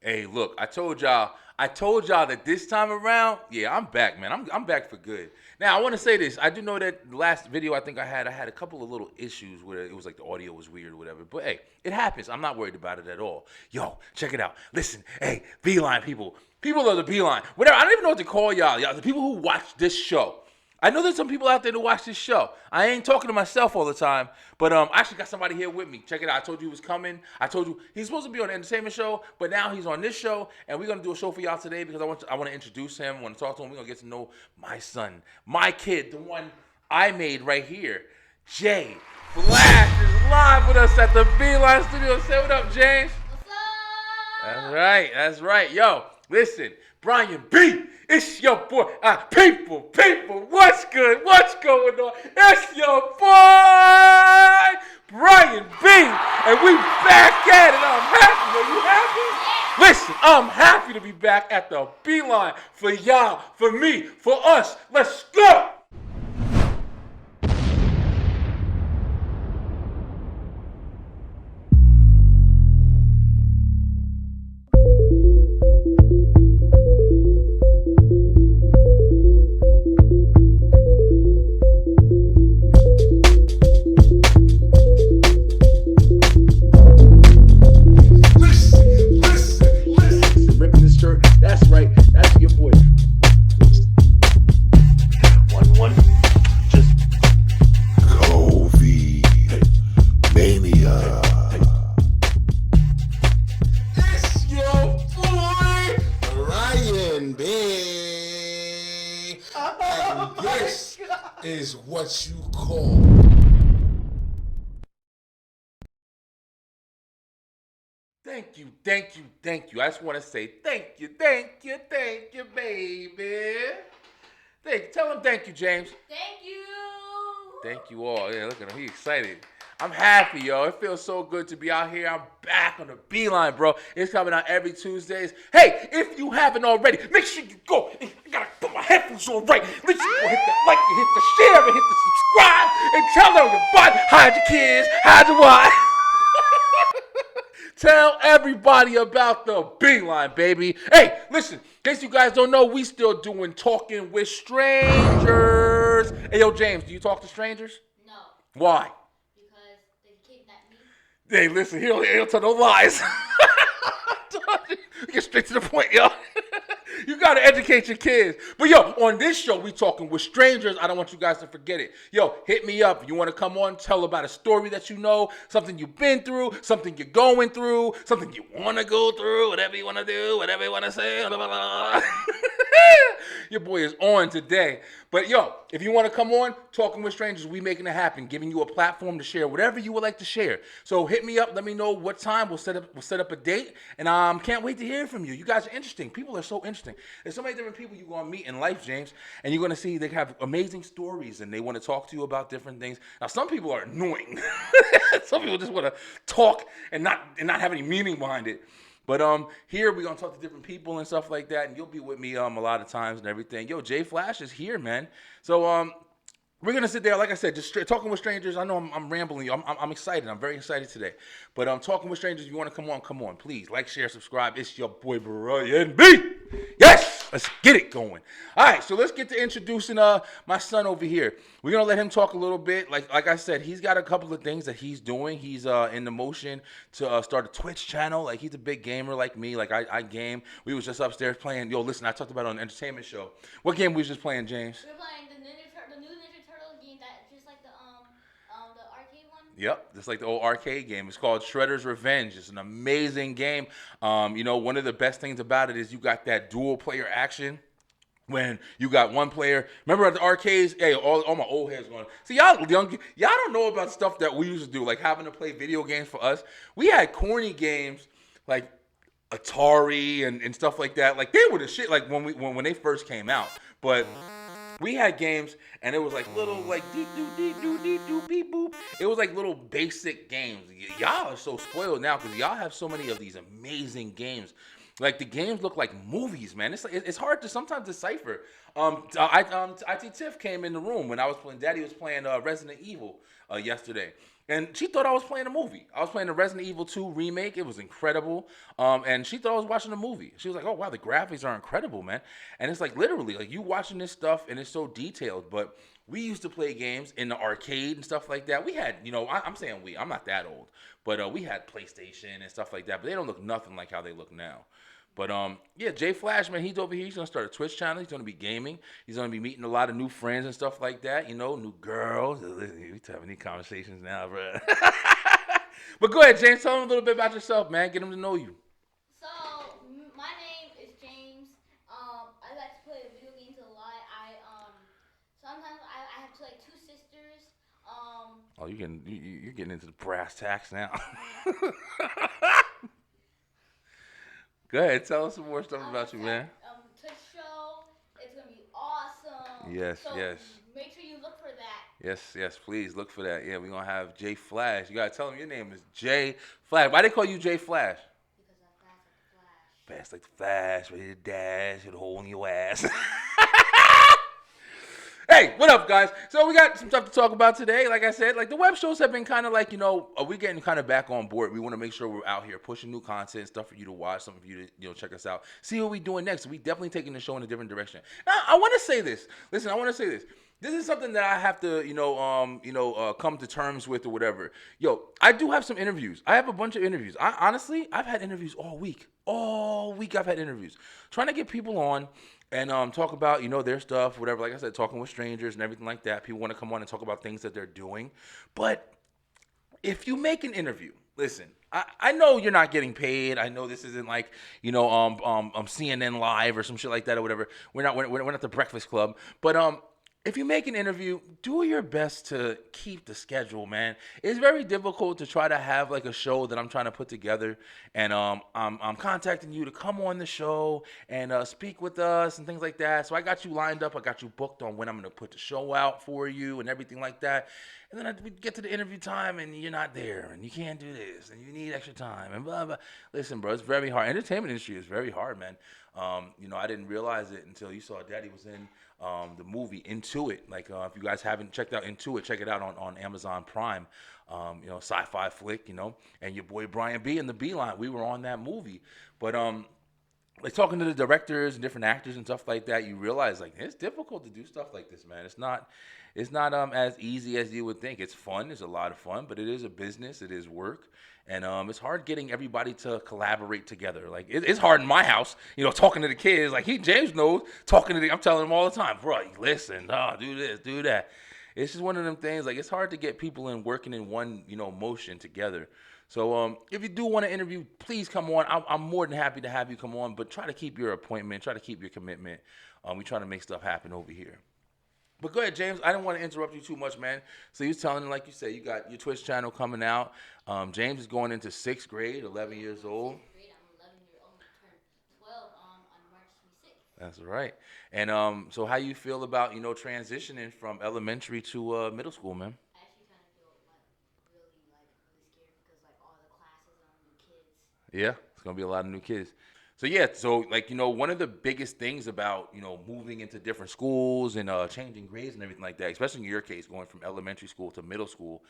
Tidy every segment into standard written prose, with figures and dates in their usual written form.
Hey, look, I told y'all that this time around, yeah, I'm back, man. I'm back for good. Now, I want to say this. I do know that the last video I had a couple of little issues where it was like the audio was weird or whatever. But hey, it happens. I'm not worried about it at all. Yo, check it out. Listen, hey, Beeline people. People of the Beeline. Whatever. I don't even know what to call y'all. Y'all, the people who watch this show. I know there's some people out there that watch this show. I ain't talking to myself all the time, but I actually got somebody here with me. Check it out. I told you he was coming. I told you he's supposed to be on an entertainment show, but now he's on this show, and we're gonna do a show for y'all today because I want to introduce him. I want to talk to him. We're gonna get to know my son, my kid, the one I made right here. Jay Flash is live with us at the Beeline Studio. Say what up, James. What's up? That's right. That's right. Yo, listen, Brian B. It's your boy. People, what's good? What's going on? It's your boy, Brian B. And we back at it. I'm happy. Are you happy? Listen, I'm happy to be back at the Beeline for y'all, for me, for us. Let's go. That's right. That's your boy. 1-1. Just COVID Mania. it's your boy. Ryan B. And this is what you call. Thank you. I just want to say thank you, baby. Tell him thank you, James. Thank you. Thank you all. Yeah, look at him. He's excited. I'm happy, yo. It feels so good to be out here. I'm back on the Beeline, bro. It's coming out every Tuesdays. Hey, if you haven't already, make sure you go. I gotta put my headphones on right. Make sure you go hit the like, and hit the share, and hit the subscribe, and tell everybody. Hide your kids, hide your wife. Tell everybody about the Beeline, baby. Hey, listen, in case you guys don't know, we still doing Talking with Strangers. Hey, yo, James, do you talk to strangers? No, Why? because they kidnapped me. Hey, listen, he'll tell no lies. Get straight to the point, yo. You gotta educate your kids. But yo, on this show, we talking with strangers. I don't want you guys to forget it. Yo, hit me up. You want to come on, tell about a story that you know, something you've been through, something you're going through, something you want to go through, whatever you want to do, whatever you want to say. Blah, blah, blah. Your boy is on today. But yo, if you want to come on, talking with strangers, we making it happen, giving you a platform to share whatever you would like to share. So hit me up, let me know what time. We'll set up a date, and can't wait to hear from you. You guys are interesting. People are so interesting. There's so many different people you're gonna meet in life, James, and you're gonna see they have amazing stories and they want to talk to you about different things. Now, some people are annoying. Some people just want to talk and not have any meaning behind it. But here we're gonna talk to different people and stuff like that, and you'll be with me a lot of times and everything. Yo, Jay Flash is here, man. So we're gonna sit there, like I said, just talking with strangers. I know I'm rambling you. I'm excited. I'm very excited today. But I'm talking with strangers. If you want to come on, please like, share, subscribe. It's your boy Brian B. Yes, let's get it going. All right, so let's get to introducing my son over here. We're gonna let him talk a little bit. Like I said, he's got a couple of things that he's doing. He's in the motion to start a Twitch channel. Like, he's a big gamer like me. Like, I game. We was just upstairs playing. Yo, listen, I talked about it on an entertainment show. What game we was just playing, James? We're playing the new Ninja Turtle game that just like the arcade one. Yep, just like the old arcade game. It's called Shredder's Revenge. It's an amazing game. One of the best things about it is you got that dual player action. When you got one player, remember at the arcades? Hey, all my old heads going. See, y'all don't know about stuff that we used to do, like having to play video games. For us, we had corny games like Atari and stuff like that. Like, they were the shit. Like when they first came out, but we had games, and it was like little like dee doo dee doo dee doo beep boop. It was like little basic games. Y'all are so spoiled now because y'all have so many of these amazing games. Like, the games look like movies, man. It's hard to sometimes decipher. IT Tiff came in the room when I was playing. Daddy was playing Resident Evil yesterday, And she thought I was playing a movie. I was playing the Resident Evil 2 remake. It was incredible. And she thought I was watching a movie. She was like, "Oh wow, the graphics are incredible, man." And it's like literally, like you watching this stuff, and it's so detailed. But we used to play games in the arcade and stuff like that. We had, I'm saying we. I'm not that old, but we had PlayStation and stuff like that. But they don't look nothing like how they look now. But yeah, Jay Flash, man, he's over here. He's gonna start a Twitch channel. He's gonna be gaming. He's gonna be meeting a lot of new friends and stuff like that. New girls. We having these conversations now, bro. But go ahead, James. Tell them a little bit about yourself, man. Get them to know you. So, my name is James. I like to play video games a lot. Sometimes I have like two sisters. Oh, you're getting into the brass tacks now. Go ahead, tell us some more stuff about you, man. Twitch show. It's gonna be awesome. Yes, so yes. Make sure you look for that. Yes, please look for that. Yeah, we're gonna have Jay Flash. You gotta tell him your name is Jay Flash. Why they call you Jay Flash? Because I'm fast like the Flash. Fast like the Flash, ready to dash, hit a hole in your ass. Hey, what up, guys? So we got some stuff to talk about today. Like I said, like the web shows have been kind of like, we're getting kind of back on board. We want to make sure we're out here pushing new content, stuff for you to watch, some of you to, check us out, see what we're doing next. We definitely taking the show in a different direction. Now, I want to say this. Listen, I want to say this. This is something that I have to, come to terms with or whatever. Yo, I do have some interviews. I have a bunch of interviews. Honestly, I've had interviews all week. All week I've had interviews. Trying to get people on and talk about, their stuff, whatever. Like I said, talking with strangers and everything like that. People want to come on and talk about things that they're doing. But if you make an interview, listen, I know you're not getting paid. I know this isn't like, CNN Live or some shit like that or whatever. We're not the Breakfast Club. But if you make an interview, do your best to keep the schedule, man. It's very difficult to try to have like a show that I'm trying to put together, and I'm contacting you to come on the show and speak with us and things like that. So I got you lined up. I got you booked on when I'm gonna put the show out for you and everything like that. And then we get to the interview time and you're not there and you can't do this and you need extra time and blah blah. Listen, bro, it's very hard. Entertainment industry is very hard, man. I didn't realize it until you saw Daddy was in the movie Into It. Like, if you guys haven't checked out Into It, check it out on Amazon Prime. Sci-fi flick, and your boy Brian B. and the Beeline, we were on that movie. But like talking to the directors and different actors and stuff like that, you realize like it's difficult to do stuff like this, man. It's not as easy as you would think. It's fun. It's a lot of fun, but it is a business. It is work. And it's hard getting everybody to collaborate together. Like it's hard in my house, talking to the kids. Like James knows, I'm telling him all the time, bro, listen, do this, do that. It's just one of them things. Like it's hard to get people in working in one, motion together. So if you do want to interview, please come on. I'm more than happy to have you come on, but try to keep your appointment, try to keep your commitment. We try to make stuff happen over here. But go ahead, James. I didn't want to interrupt you too much, man. So you're telling, like you said, you got your Twitch channel coming out. James is going into 6th grade, 11 years old. I'm 11 years old. I'm turn 12 on March 26th. That's right. And so how you feel about, transitioning from elementary to middle school, man? I actually kind of feel really scared because all the classes are new kids. Yeah, it's going to be a lot of new kids. So yeah, one of the biggest things about, moving into different schools and changing grades and everything like that, especially in your case, going from elementary school to middle school,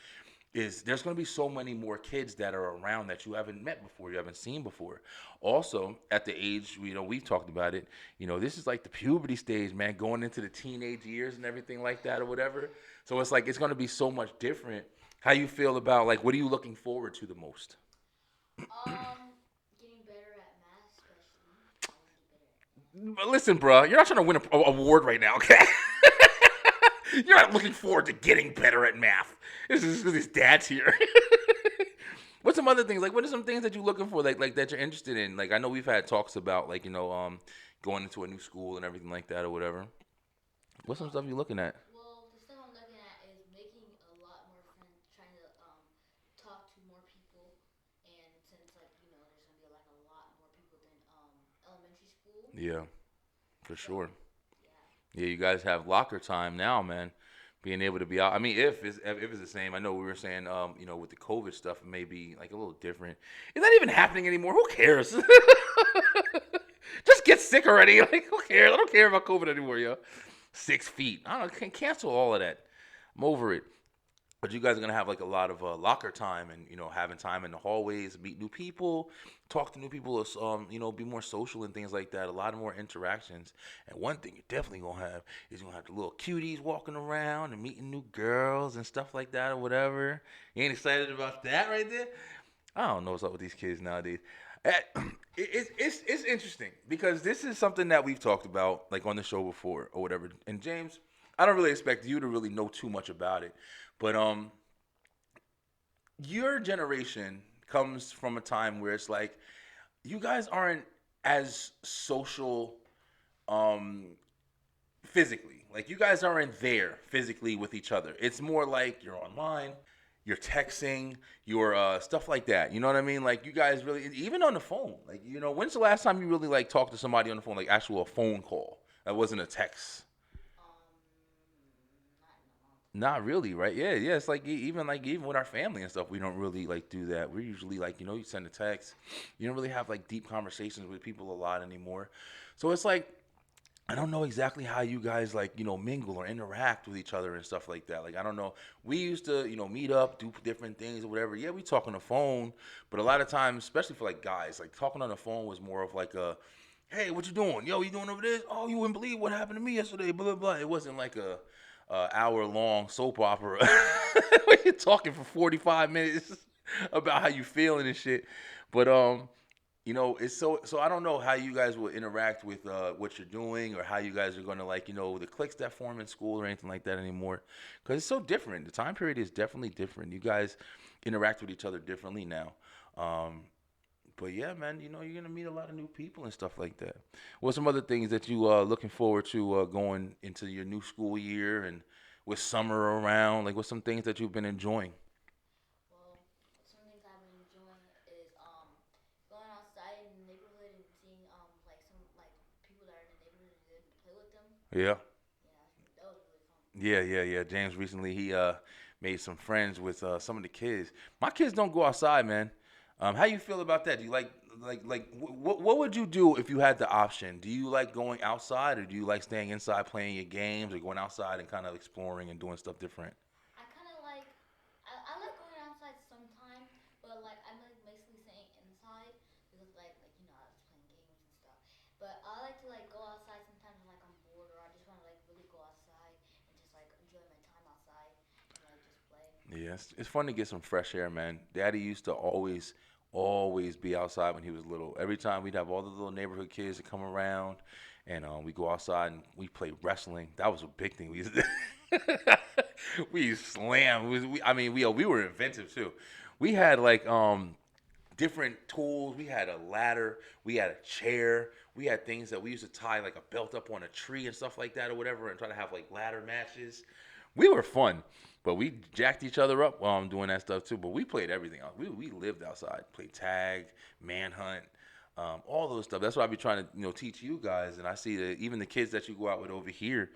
is there's going to be so many more kids that are around that you haven't met before, you haven't seen before. Also, at the age, we've talked about it, this is like the puberty stage, man, going into the teenage years and everything like that or whatever. So it's like, it's going to be so much different. How you feel about, what are you looking forward to the most? Getting better at math, especially. Listen, bro, you're not trying to win an award right now, okay? You're not looking forward to getting better at math. This is his dad's here. What's some other things? What are some things that you're looking for, like that you're interested in? I know we've had talks about, going into a new school and everything like that or whatever. What's some stuff you're looking at? Well, the stuff I'm looking at is making a lot more friends, trying to talk to more people, and since there's gonna be a lot more people than elementary school. Yeah, for sure. Yeah, you guys have locker time now, man. Being able to be out. I mean, if it's the same. I know we were saying, with the COVID stuff, it may be a little different. Is that even happening anymore? Who cares? Just get sick already. Who cares? I don't care about COVID anymore, yo. 6 feet. I don't know. Cancel all of that. I'm over it. but you guys are gonna have like a lot of locker time and having time in the hallways, meet new people, talk to new people, be more social and things like that. A lot of more interactions. And one thing you're definitely gonna have is you're gonna have the little cuties walking around and meeting new girls and stuff like that or whatever. You ain't excited about that right there? I don't know what's up with these kids nowadays. Eh, it's interesting because this is something that we've talked about like on the show before or whatever. And James, I don't really expect you to really know too much about it, but your generation comes from a time where it's like you guys aren't as social um physically. Like you guys aren't there physically with each other. It's more like you're online, you're texting, you're stuff like that. You know what I mean? Like you guys really even on the phone. Like when's the last time you really like talked to somebody on the phone, like actual phone call? That wasn't a text. Not in a month. Not really, right? Yeah, yeah. It's like even with our family and stuff, we don't really like do that. We're usually like you send a text. You don't really have like deep conversations with people a lot anymore. So it's like I don't know exactly how you guys like mingle or interact with each other and stuff like that. Like I don't know. We used to meet up, do different things or whatever. Yeah, we talk on the phone, but a lot of times, especially for like guys, like talking on the phone was more of like a, hey, what you doing? Yo, you doing over this? Oh, you wouldn't believe what happened to me yesterday. Blah blah blah. It wasn't like a hour long soap opera where you're talking for 45 minutes about how you feeling and shit. But it's so I don't know how you guys will interact with what you're doing or how you guys are gonna like the cliques that form in school or anything like that anymore, because it's so different. The time period is definitely different. You guys interact with each other differently now. Um, but yeah, man, you're gonna meet a lot of new people and stuff like that. What's some other things that you looking forward to going into your new school year and with summer around? Like, what's some things that you've been enjoying? Well, some things I've been enjoying is going outside in the neighborhood and seeing like some like people that are in the neighborhood and then play with them. Yeah. Yeah, that was really fun. Yeah, yeah, yeah. James recently he made some friends with some of the kids. My kids don't go outside, man. How you feel about that? Do you what would you do if you had the option? Do you like going outside or do you like staying inside playing your games or going outside and kind of exploring and doing stuff different? I kind of like I like going outside sometimes, but like I'm like basically staying inside because I was playing games and stuff. But I like to like go outside sometimes when like I'm bored or I just want to like really go outside and just like enjoy my time outside and like just play. Yeah, it's fun to get some fresh air, man. Daddy used to always be outside when he was little. Every time we'd have all the little neighborhood kids that come around, and we go outside and we play wrestling. That was a big thing. We used to we used to slam. I mean, we were inventive too. We had like different tools. We had a ladder. We had a chair. We had things that we used to tie like a belt up on a tree and stuff like that or whatever, and try to have like ladder matches. We were fun, but we jacked each other up while I'm doing that stuff too. But we played everything else. We lived outside, played tag, manhunt, all those stuff. That's what I be trying to teach you guys. And I see that even the kids that you go out with over here,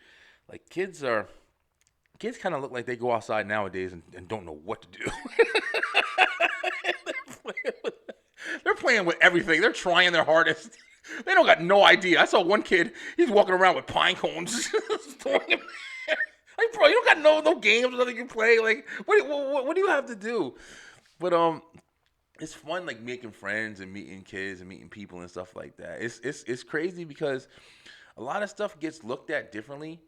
like kids kind of look like they go outside nowadays and don't know what to do. They're playing with everything. They're trying their hardest. They don't got no idea. I saw one kid. He's walking around with pine cones, throwing them. Like, bro, you don't got no games or nothing you can play. Like, what do you have to do? But it's fun like making friends and meeting kids and meeting people and stuff like that. It's crazy because a lot of stuff gets looked at differently.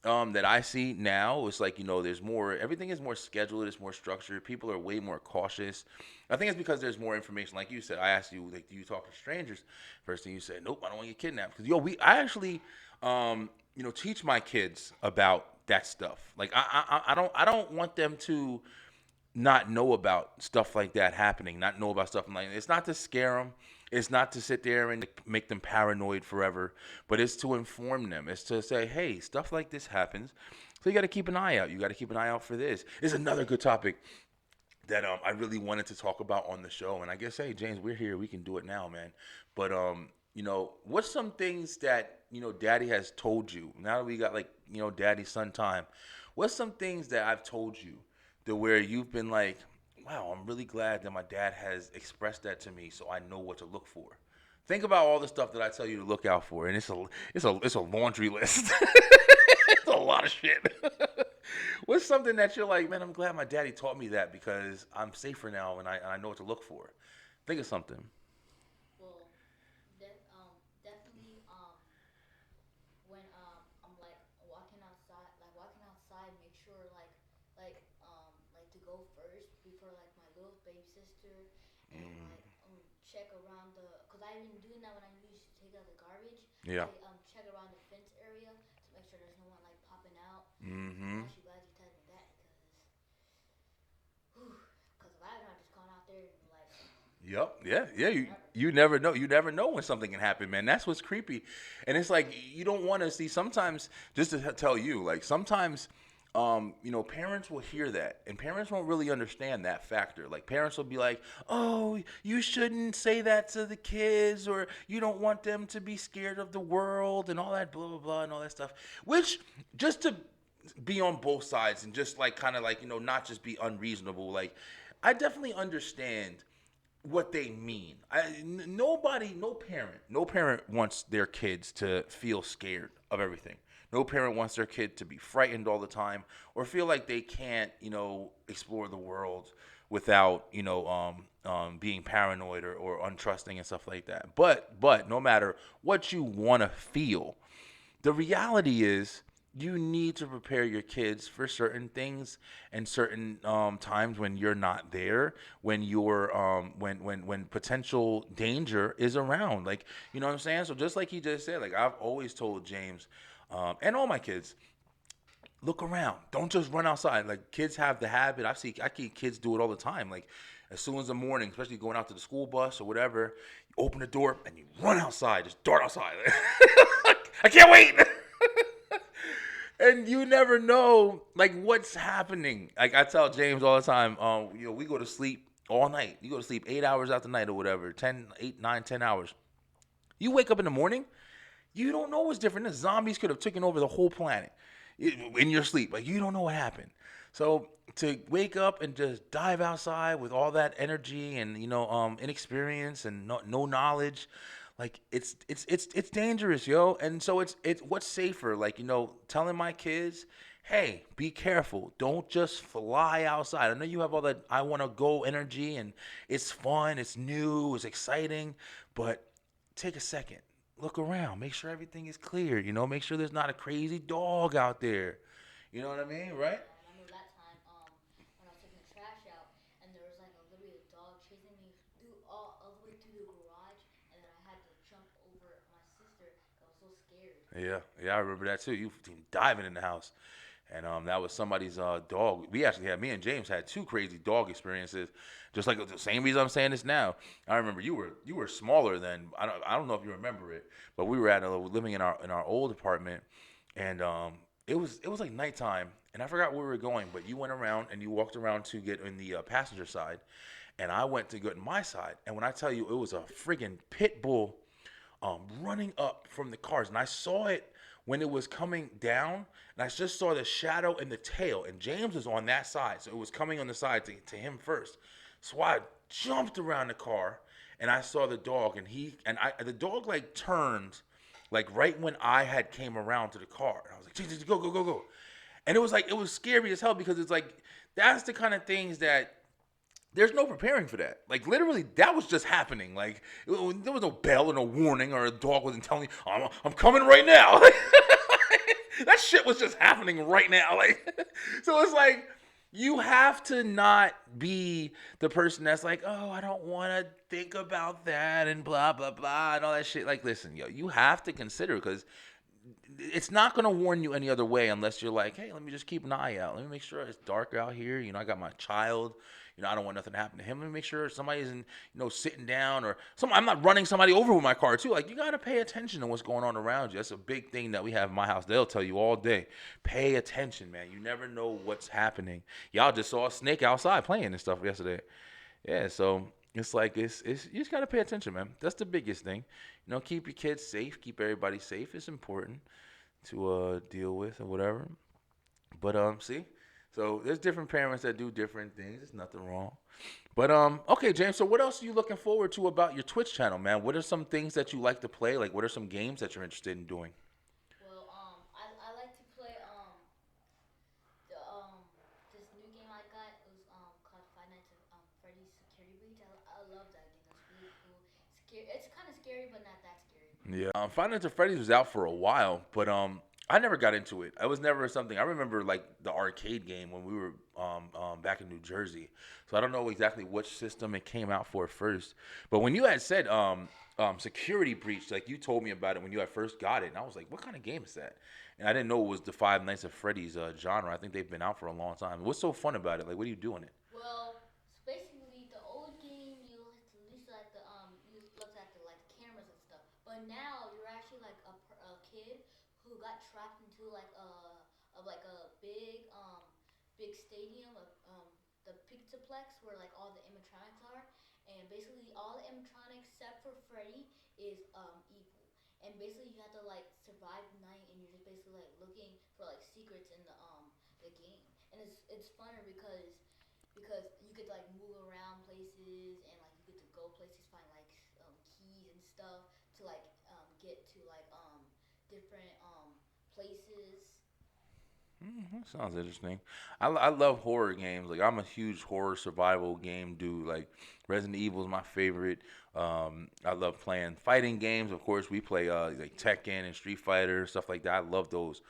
That I see now, it's like there's more. Everything is more scheduled. It's more structured. People are way more cautious. I think it's because there's more information. Like you said, I asked you, like, do you talk to strangers? First thing you said, nope, I don't want to get kidnapped. Because I actually, teach my kids about that stuff. Like I don't want them to not know about stuff like that happening, not know about stuff like that. It's not to scare them. It's not to sit there and make them paranoid forever, but it's to inform them. It's to say, hey, stuff like this happens. So you got to keep an eye out. You got to keep an eye out for this. It's another good topic that I really wanted to talk about on the show. And I guess, hey, James, we're here. We can do it now, man. But, what's some things that, Daddy has told you? Now that we got, like, Daddy son time, what's some things that I've told you to where you've been like, wow, I'm really glad that my dad has expressed that to me so I know what to look for. Think about all the stuff that I tell you to look out for, and it's a laundry list. It's a lot of shit. What's something that you're like, man? I'm glad my daddy taught me that because I'm safer now, and I know what to look for. Think of something. Well, definitely when I'm like walking outside, make sure like to go first before like my little baby sister, and Mm, like check around cause I've been doing that when I used to take out the garbage. yeah. I check around the fence area to make sure there's no one like popping out. I'm Mm-hmm. actually glad you told me that because if I had not just gone out there and like Yep. Yeah. Yeah. You forever. you never know. You never know when something can happen, man. That's what's creepy, and it's like you don't want to see. Sometimes, just to tell you, like sometimes, parents will hear that, and parents won't really understand that factor. Like parents will be like, "Oh, you shouldn't say that to the kids, or you don't want them to be scared of the world, and all that blah blah blah, and all that stuff." Which, just to be on both sides, and just like kind of like not just be unreasonable. Like, I definitely understand what they mean. Nobody, no parent wants their kids to feel scared of everything. No parent wants their kid to be frightened all the time or feel like they can't, explore the world without, being paranoid or untrusting and stuff like that. But no matter what you want to feel, the reality is you need to prepare your kids for certain things and certain times when you're not there, when you're when potential danger is around. Like, you know what I'm saying? So just like he just said, like I've always told James and all my kids, look around. Don't just run outside. Like kids have the habit. I keep kids do it all the time. Like as soon as the morning, especially going out to the school bus or whatever, you open the door and you run outside, just dart outside. I can't wait. And you never know like what's happening. Like I tell James all the time, we go to sleep all night. You go to sleep 8 hours out the night or whatever, 10, 8, 9, 10 hours. You wake up in the morning, you don't know what's different. The zombies could have taken over the whole planet in your sleep. Like you don't know what happened. So to wake up and just dive outside with all that energy and inexperience and no knowledge, like it's dangerous, yo. And so it's what's safer, like telling my kids, hey, be careful. Don't just fly outside. I know you have all that I want to go energy and it's fun, it's new, it's exciting, but take a second. Look around. Make sure everything is clear. Make sure there's not a crazy dog out there. You know what I mean, right? Yeah, I remember that time when I was taking the trash out and there was like literally a dog chasing me through all the way through the garage and then I had to jump over my sister. I was so scared. Yeah, yeah, I remember that too. You diving in the house, and that was somebody's dog. We actually had me and James had two crazy dog experiences, just like the same reason I'm saying this now. I remember you were smaller than I don't know if you remember it, but we were living in our old apartment, and it was like nighttime, and I forgot where we were going, but you went around and you walked around to get in the passenger side, and I went to get in my side, and when I tell you it was a friggin' pit bull running up from the cars, and I saw it when it was coming down, and I just saw the shadow and the tail, and James was on that side, so it was coming on the side to him first. So I jumped around the car, and I saw the dog, and the dog like turned, like right when I had came around to the car. And I was like, Jesus, go, go, go, go. And it was scary as hell because it's like that's the kind of things that there's no preparing for that. Like literally, that was just happening. Like there was no bell or no warning, or a dog wasn't telling me, I'm coming right now." That shit was just happening right now. Like, so it's like you have to not be the person that's like, "Oh, I don't want to think about that," and blah blah blah and all that shit. Like, listen, yo, you have to consider because it's not going to warn you any other way unless you're like, hey, let me just keep an eye out. Let me make sure it's dark out here. I got my child. I don't want nothing to happen to him. Let me make sure somebody isn't, sitting down or I'm not running somebody over with my car too. Like you got to pay attention to what's going on around you. That's a big thing that we have in my house. They'll tell you all day, pay attention, man. You never know what's happening. Y'all just saw a snake outside playing and stuff yesterday. Yeah. So it's like, it's you just got to pay attention, man. That's the biggest thing. Keep your kids safe. Keep everybody safe. It's important to deal with or whatever. But see, So there's different parents that do different things. There's nothing wrong. But okay, James. So what else are you looking forward to about your Twitch channel, man? What are some things that you like to play? Like, what are some games that you're interested in doing? Well, I like to play the this new game I got. It was called Five Nights at Freddy's Security Breach. I love that game. That's really cool. Scary. It's kind of scary, but not that scary. Yeah. Five Nights at Freddy's was out for a while, but I never got into it. It was never something. I remember like the arcade game when we were back in New Jersey. So I don't know exactly which system it came out for first. But when you had said Security Breach, like you told me about it when you had first got it, and I was like, what kind of game is that? And I didn't know it was the Five Nights at Freddy's genre. I think they've been out for a long time. What's so fun about it? Like, what do you do in it? Well, basically the old game you used to like you looked at the like cameras and stuff, but now you're actually like a kid who got trapped into like a big stadium of the Pizzaplex where like all the animatronics are, and basically all the animatronics except for Freddy is evil, and basically you have to like survive the night, and you're just basically like looking for like secrets in the game, and it's funner because you could like move around places, and like you get to go places, find like keys and stuff to like get to like different places. That sounds interesting. I love horror games. Like I'm a huge horror survival game dude. Like Resident Evil is my favorite. I love playing fighting games. Of course, we play like Tekken and Street Fighter stuff like that. I love those.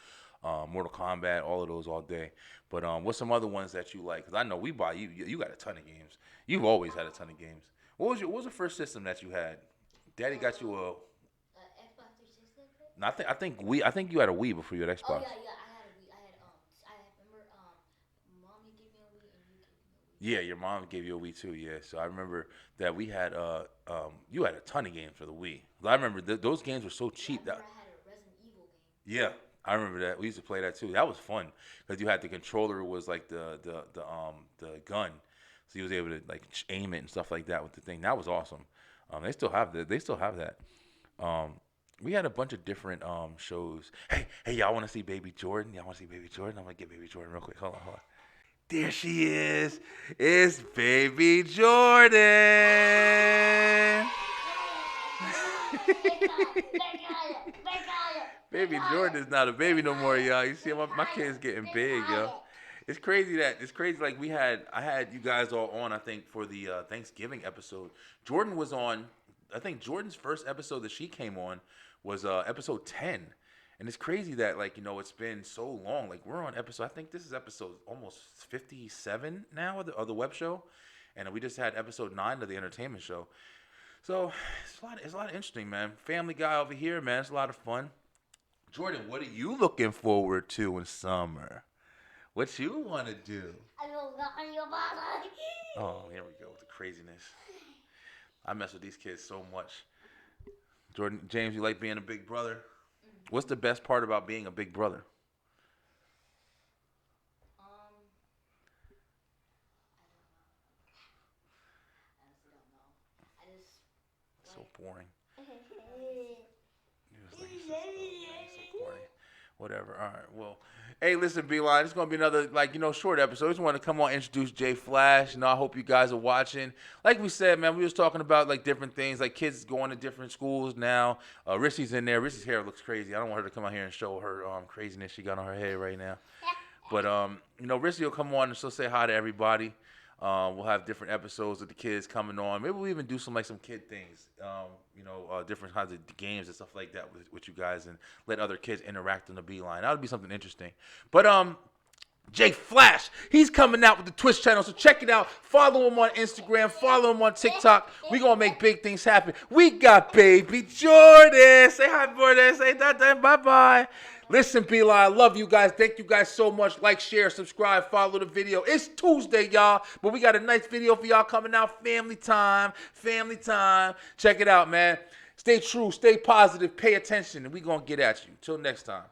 Mortal Kombat, all of those all day. But what's some other ones that you like? Because I know we buy you. You got a ton of games. You've always had a ton of games. What was the first system that you had? Daddy got you a. Xbox 360. No, I think you had a Wii before you had Oh Xbox. yeah, I had a Wii. I remember mommy gave me a Wii and you gave me a Wii. Yeah, your mom gave you a Wii too. Yeah, so I remember that we had you had a ton of games for the Wii. I remember those games were so cheap. I remember I had a Resident Evil game. Yeah, I remember that. We used to play that too. That was fun because you had the controller was like the gun, so you was able to like aim it and stuff like that with the thing. That was awesome. They still have that. They still have that. We had a bunch of different shows. Hey, y'all want to see Baby Jordan? Y'all want to see Baby Jordan? I'm gonna get Baby Jordan real quick. Hold on. There she is. It's Baby Jordan. Baby Jordan is not a baby no more, y'all. You see, my kid's getting big, yo. It's crazy. Like I had you guys all on. I think for the Thanksgiving episode, Jordan was on. I think Jordan's first episode that she came on was episode 10. And it's crazy that like it's been so long. Like we're on episode. I think this is episode almost 57 now of the web show, and we just had episode 9 of the entertainment show. So it's a lot of interesting, man. Family Guy over here, man. It's a lot of fun. Jordan, what are you looking forward to in summer? What you want to do? Oh, here we go with the craziness. I mess with these kids so much. Jordan, James, you like being a big brother? What's the best part about being a big brother? I honestly don't know. I just So boring. So corny. Whatever. All right. Well, hey, listen, B-Line. It's gonna be another short episode. I just want to come on and introduce Jay Flash. I hope you guys are watching. Like we said, man, we was talking about like different things, like kids going to different schools now. Rissy's in there. Rissy's hair looks crazy. I don't want her to come out here and show her craziness she got on her head right now. But Rissy will come on and she'll say hi to everybody. We'll have different episodes of the kids coming on. Maybe we'll even do some kid things, different kinds of games and stuff like that with you guys, and let other kids interact on the Beeline. That would be something interesting. But Jay Flash, he's coming out with the Twitch channel, so check it out. Follow him on Instagram. Follow him on TikTok. We gonna make big things happen. We got Baby Jordan. Say hi, Jordan. Say that. Bye-bye. Listen, Beeline, I love you guys. Thank you guys so much. Like, share, subscribe, follow the video. It's Tuesday, y'all, but we got a nice video for y'all coming out. Family time. Check it out, man. Stay true, stay positive, pay attention, and we gonna get at you. Till next time.